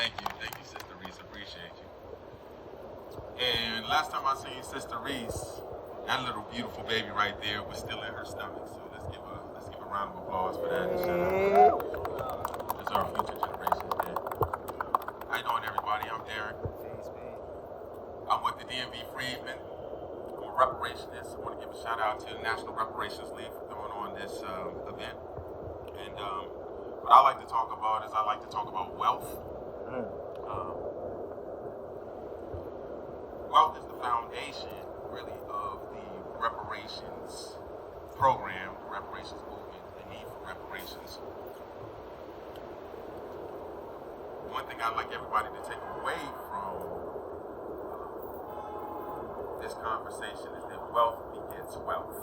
Thank you, Sister Reese. Appreciate you. And last time I seen Sister Reese, that little beautiful baby right there was still in her stomach. So let's give a round of applause for that. It's our future generations. Man. How you doing, everybody? I'm Derrick. I'm with the DMV Freedmen. I'm a reparationist. I want to give a shout out to the National Reparations League for throwing on this event. And what I like to talk about is wealth. Wealth is the foundation, really, of the reparations program, the reparations movement, the need for reparations. One thing I'd like everybody to take away from this conversation is that wealth begets wealth.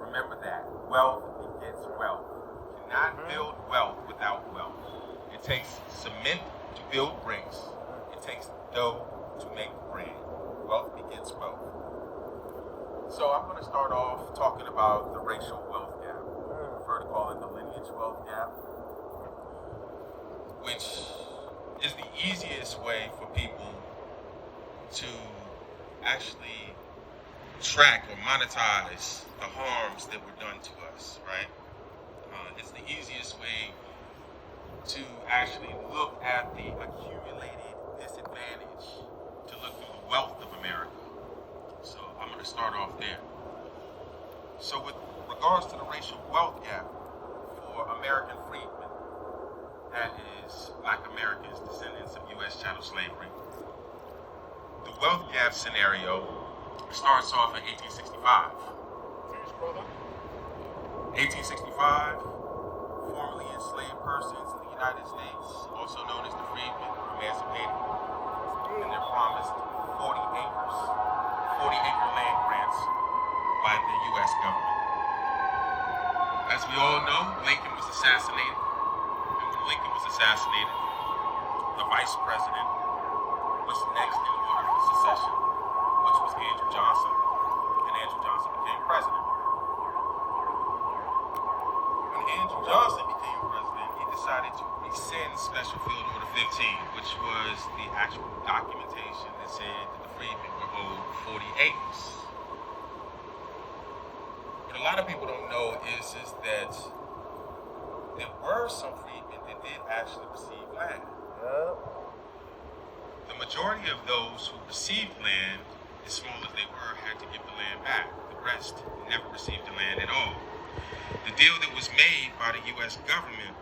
Remember that. Wealth begets wealth. You cannot build wealth without wealth. It takes cement to build bricks. It takes dough to make bread. Wealth begets wealth. So I'm going to start off talking about the racial wealth gap. I prefer to call it the lineage wealth gap, which is the easiest way for people to actually track or monetize the harms that were done to us, right? It's the easiest way to actually look at the accumulated disadvantage, to look through the wealth of America. So I'm going to start off there. So with regards to the racial wealth gap for American freedmen, that is Black Americans, descendants of U.S. chattel slavery, the wealth gap scenario starts off in 1865. 1865, formerly enslaved persons in the United States, also known as the freedmen, were emancipated, and they're promised 40-acre land grants by the U.S. government. As we all know, Lincoln was assassinated, and when Lincoln was assassinated, the vice president was next in order for succession, which was Andrew Johnson, and Andrew Johnson became president. When Andrew Johnson became president, he decided to rescind Special Field Order 15, which was the actual documentation that said that the freedmen were owed 40 acres. What a lot of people don't know is that there were some freedmen that did actually receive land. The majority of those who received land, as small as they were, had to give the land back. The rest never received the land at all. The deal that was made by the U.S. government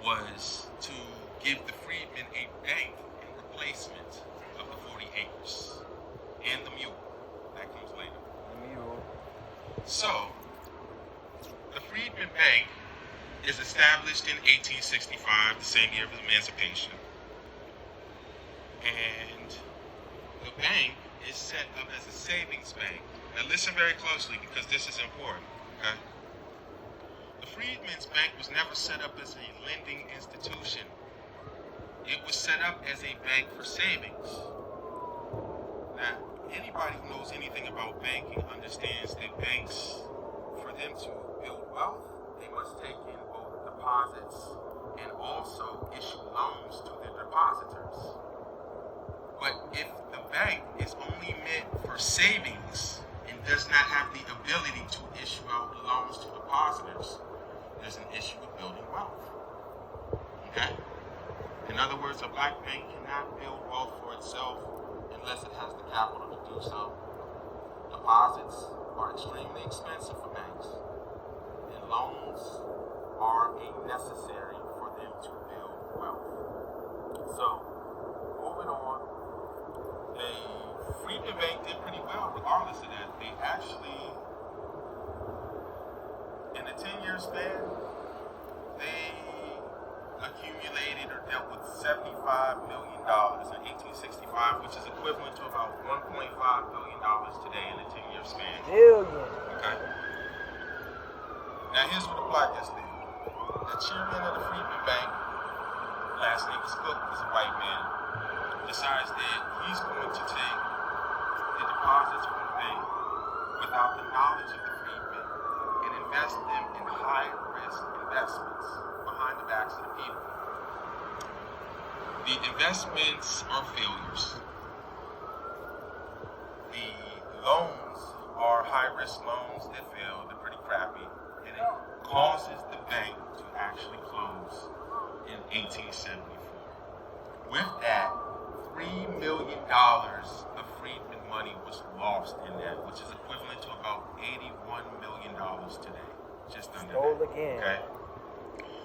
was to give the freedmen a bank in replacement of the 40 acres and the mule. That comes later. So, the Freedmen Bank is established in 1865, the same year of emancipation. And the bank is set up as a savings bank. Now listen very closely because this is important, okay? The Freedmen's Bank was never set up as a lending institution. It was set up as a bank for savings. Now, anybody who knows anything about banking understands that banks, for them to build wealth, they must take in both deposits and also issue loans to their depositors. But if the bank is only meant for savings and does not have the ability to issue out loans to depositors, there's an issue with building wealth. Okay? In other words, a black bank cannot build wealth for itself unless it has the capital to do so. Deposits are extremely expensive for banks, and loans are necessary for them to build wealth. So, moving on, the Freedmen Bank did pretty well regardless of that. They actually, in a 10-year span, they accumulated or dealt with $75 million in 1865, which is equivalent to about $1.5 billion today in a 10-year span. Okay? Now here's what the plot gets there. The chairman of the Freedmen Bank, last name is Cook, is a white man, decides that he's going to take the deposits from the bank without the knowledge of the freedmen and invest them in high risk investments behind the backs of the people. The investments are failures. The loans are high-risk loans that fail. They're pretty crappy. And it causes the bank to actually close in 1874. With that, $3 million of Freedman money was lost in that, which is equivalent to about $81 million today. Just under Stole that. again. Okay?